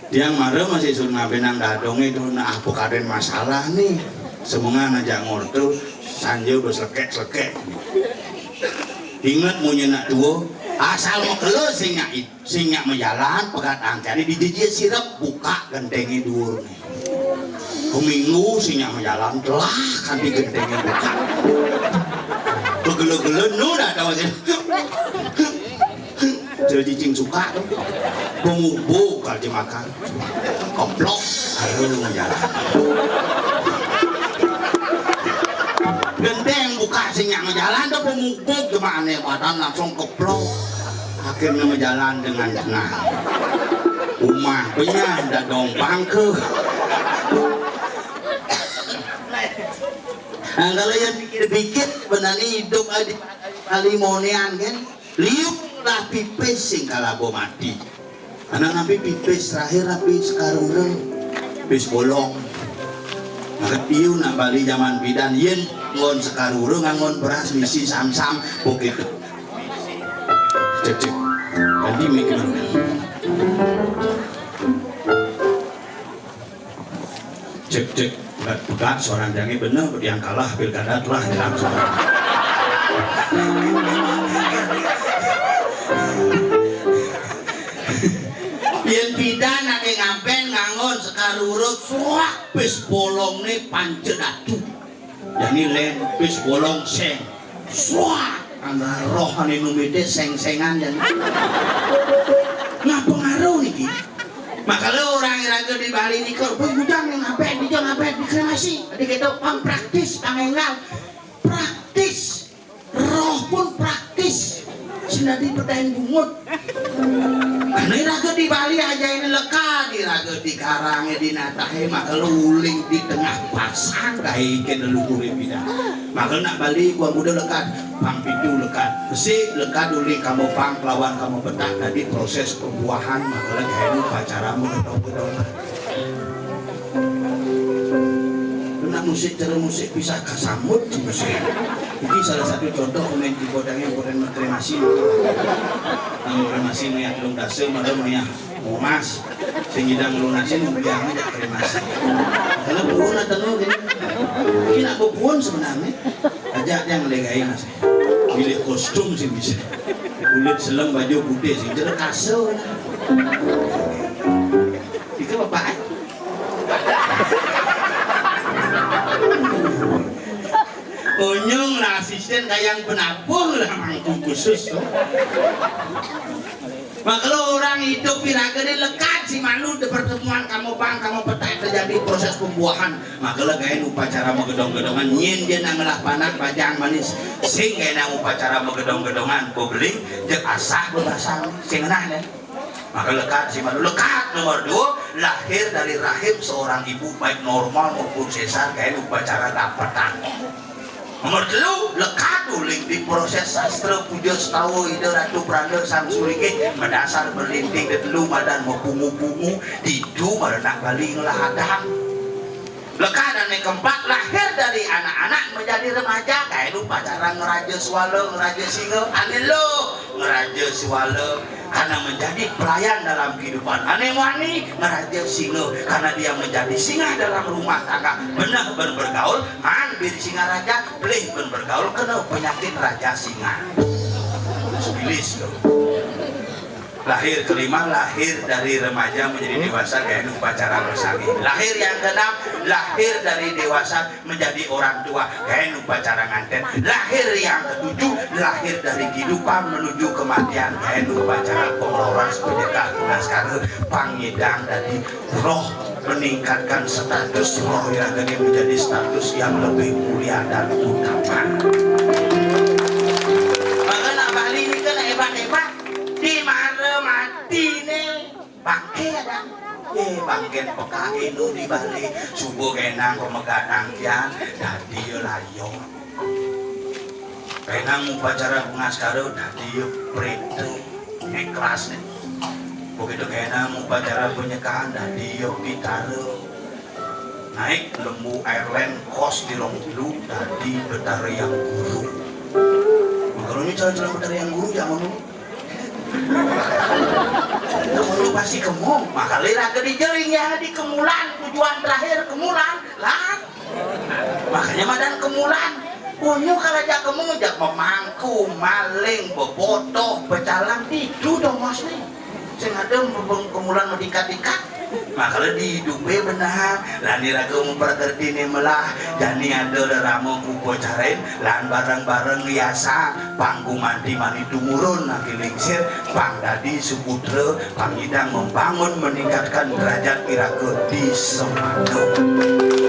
Dia marah masih suruh ngabenang dadong itu nah apa kaden masalah nih semunga ngajak ngortu sanjau berselekek ingat mau nyenak tua asal mau kelo singa menjalan pegat angkari di jejak sirap buka gentengnya dur nih keminggu singa menjalan telah kan di gentengnya buka begele-gele nu dah tahu aja jadi cing suka tuh pengubu kalau dimakan komplok ayo menjalan genteng buka singa menjalan tuh pengubu gimana badan langsung keplok akhirnya menjalan dengan tenang rumah punya ada dompang ke nah kalau yang pikir-pikir benarnya hidup di Kalimonian kan liuk lah pipis sing kalabo mati anak nabi pipis terakhir tapi sekarang reng pipis bolong maka iu nak balik zaman bidan yen ngon sekarang reng ngon beras misi sam-sam begitu cek tadi mikir cek pegat seorang jangan bener yang kalah pilkada telah langsung yen bidan nake ngapen ngangon sekarurut suak pis bolong nih pancedatu jadi len pis bolong seng suak anggar rohani numite seng-sengan jadi ngapa ngaruh nih maka lo orang raga di Bali ini kok bujang yang ngapain dikremasi adik kita pang praktis pangengal praktis roh pun praktis sinadi pertain bungut karena raga di Bali aja ini lekat di raga di karangnya di natahe maka lo uling di tengah pasang kayak kena lukurin bida maka nak Bali gua muda lekat pang pitu lekat besi lekat uling kamu pang lawan kamu petak tadi proses pembuahan maka lagi ini pacara mengetong-ketong nak musik cara musik bisa kasamut di musik ini salah satu contoh pemain keyboard yang kremasi kremasi yang belum dasar malah yang mas sehingga melunasin biangnya jadi kremasi karena bukan atau gini kita bukan sebenarnya aja yang legain mas pilih kostum sih bisa kulit selam baju putih sih jadi kasau itu bapak Onyong lah asisten kayak penabuh lah mangkuk khusus tuh. Maka kalau orang hidup piragane lekat si malu di pertemuan kamu pang kamu petai terjadi proses pembuahan maka lah kayak upacara megedong-gedongan nyen dia nangelah panak pajang manis sing kayak upacara megedong-gedongan publik jek asah berbasang sing nah deh. Maka lekat si malu lekat nomor 2 lahir dari rahim seorang ibu baik normal maupun sesar kayak upacara dapetan. Nomor 3 lekat uling di proses sastra puja setawa ide ratu beranda sang surike mendasar berlinting di telu badan mempungu-pungu didu merenak balik ngelahadang lekat dan yang keempat lahir dari anak-anak menjadi remaja kayak lupa cara ngeraja swala ngeraja singa aneh lo ngeraja swala karena menjadi pelayan dalam kehidupan aneh wani ngeraja singa karena dia menjadi singa dalam rumah tangga benar bergaul man bir singa raja boleh bergaul kena penyakit raja singa bilis loh lahir kelima lahir dari remaja menjadi dewasa kayak upacara bersangi lahir yang keenam lahir dari dewasa menjadi orang tua kayak upacara nganten lahir yang ketujuh lahir dari kehidupan menuju kematian kayak upacara pengloras pendekar naskah pangidang dari roh meningkatkan status roh yang menjadi status yang lebih mulia dan utama maka nak Bali ini kan hebat-hebat di mana mati nih bangke ada bangken PKI nu di Bali subuh kenang pemegang angkian dadi layong kenang upacara pengaskara dadi preto ikhlas nih begitu kenang upacara penyekahan dadi gitar naik lembu airline kos di Longlu dadi betara yang guru makanya cara-cara betara yang guru jangan dulu Kamu pasti kemu, maka lira ke dijering ya di Kemulan, tujuan terakhir Kemulan lah. Makanya madan Kemulan. Punyu kalau jak kemu jak memangku, maling, bebotoh, becalang itu dong mas nih. Sengaja Kemulan mau dikat-ikat. Maka di dupe benar, lan diraga memperkerti nih melah, jani ada ramo kupo caren, lan bareng-bareng liasa, panggung mandi mani tumurun, nanti lingsir, pang dadi suputra, pangidang membangun meningkatkan derajat iraga di Semado.